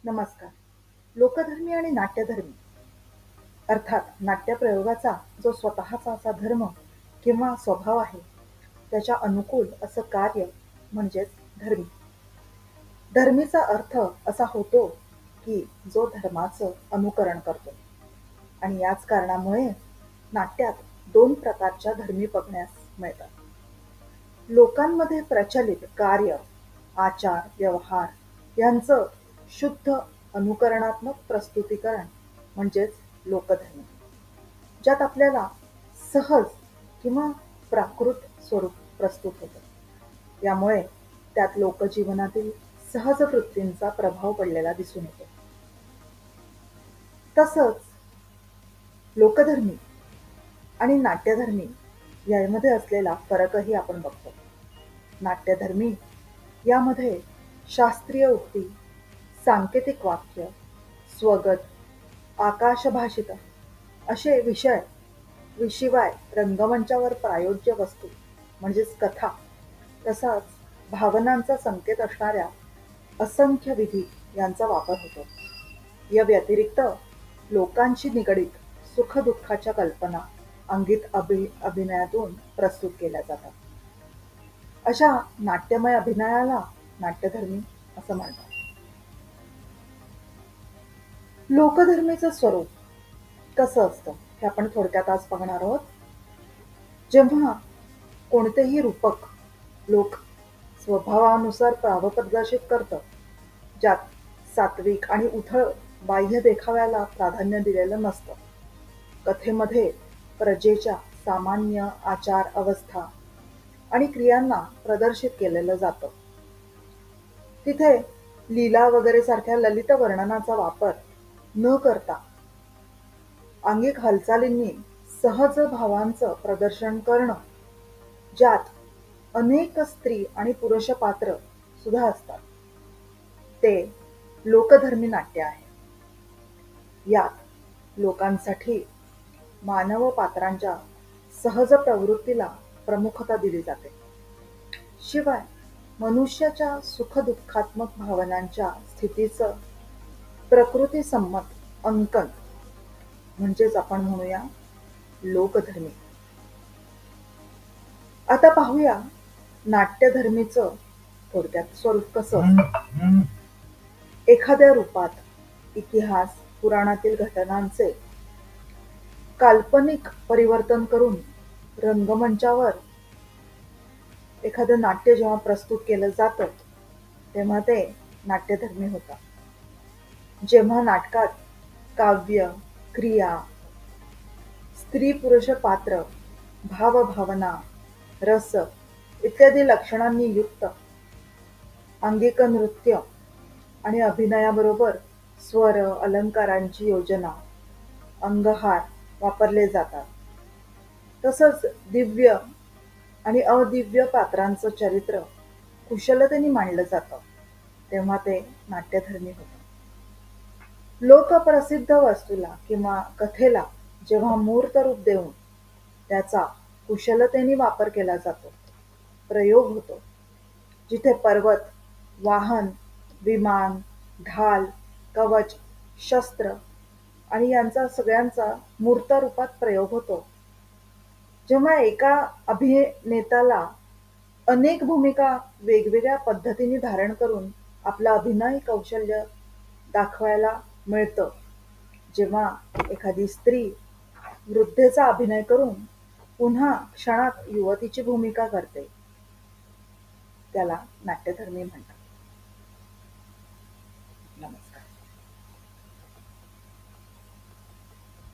नमस्कार. लोकधर्मी आणि नाट्यधर्मी अर्थात नाट्यप्रयोगाचा जो स्वतःचा असा धर्म किंवा स्वभाव आहे, त्याच्या अनुकूल असं कार्य म्हणजेच धर्मी. धर्मीचा अर्थ असा होतो, की जो धर्माचं अनुकरण करतो आणि याच कारणामुळे नाट्यात 2 प्रकारच्या धर्मी बघण्यास मिळतात. लोकांमध्ये प्रचलित कार्य, आचार, व्यवहार यांचं शुद्ध अनुकरणात्मक प्रस्तुतीकरण म्हणजेच लोकधर्मी. ज्यात आपल्याला सहज किंवा प्राकृत स्वरूप प्रस्तुत होतं. यामुळे त्यात लोकजीवनातील सहज वृत्तींचा प्रभाव पडलेला दिसून येतो. तसंच लोकधर्मी आणि नाट्यधर्मी यामध्ये असलेला फरकही आपण बघतो. नाट्यधर्मी यामध्ये शास्त्रीय उक्ती, सांकेतिक वाक्य, स्वगत, आकाशभाषित असे विषय शिवाय रंगमंचावर प्रायोज्य वस्तू म्हणजेच कथा, तसाच भावनांचा संकेत असणाऱ्या असंख्य विधी यांचा वापर होतो. या व्यतिरिक्त लोकांशी निगडीत सुख-दुःखाच्या कल्पना अंगित अभिनयातून प्रस्तुत केल्या जातात. अशा नाट्यमय अभिनयाला नाट्यधर्मी असं म्हणतात. लोकधर्मीचं स्वरूप कसं असतं हे आपण थोडक्यात आज बघणार आहोत. जेव्हा कोणतेही रूपक लोक स्वभावानुसार प्रावप्रदर्शित करतं, ज्यात सात्विक आणि उथळ बाह्य देखाव्याला प्राधान्य दिलेलं नसतं. कथेमध्ये प्रजेच्या सामान्य आचार, अवस्था आणि क्रियांना प्रदर्शित केलेलं जातं. तिथे लीला वगैरे सारख्या ललित वर्णनाचा वापर न करता अंगिक हालचालींनी सहज भावांचं प्रदर्शन करणं, ज्यात अनेक स्त्री आणि पुरुष पात्र सुद्धा असतात, ते लोकधर्मी नाट्य आहे. यात लोकांसाठी मानव पात्रांच्या सहज प्रवृत्तीला प्रमुखता दिली जाते. शिवाय मनुष्याच्या सुख-दुःखात्मक भावनांच्या स्थितीचं प्रकृतीसंमत अंकन म्हणजेच आपण म्हणूया लोकधर्मी. आता पाहूया नाट्यधर्मीचं थोडक्यात स्वरूप कसं असतं. एखाद्या रूपात इतिहास, पुराणातील घटनांचे काल्पनिक परिवर्तन करून रंगमंचावर एखादं नाट्य जेव्हा प्रस्तुत केलं जातं, तेव्हा ते नाट्यधर्मी होतं. जेव्हा नाटकात काव्य, क्रिया, स्त्री-पुरुष पात्र, भावभावना, रस इत्यादी लक्षणांनी युक्त अंगिक नृत्य आणि अभिनयाबरोबर स्वर, अलंकारांची योजना, अंगहार वापरले जातात. तसंच दिव्य आणि अदिव्य पात्रांचं चरित्र कुशलतेने मांडलं जातं, तेव्हा ते नाट्यधर्मी होतं. लोकप्रसिद्ध वस्तूला किंवा कथेला जेव्हा मूर्त रूप देऊन त्याचा कुशलतेने वापर केला जातो, प्रयोग होतो, जिथे पर्वत, वाहन, विमान, ढाल, कवच, शस्त्र आणि यांचा सगळ्यांचा मूर्त रूपात प्रयोग होतो. जेव्हा एका अभिनेत्याला अनेक भूमिका वेगवेगळ्या पद्धतीने धारण करून आपलं अभिनय कौशल्य दाखवायला मिळतं. जेव्हा एखादी स्त्री वृद्धेचा अभिनय करून पुन्हा क्षणात युवतीची भूमिका करते, त्याला नाट्यधर्मी म्हणतात. नमस्कार.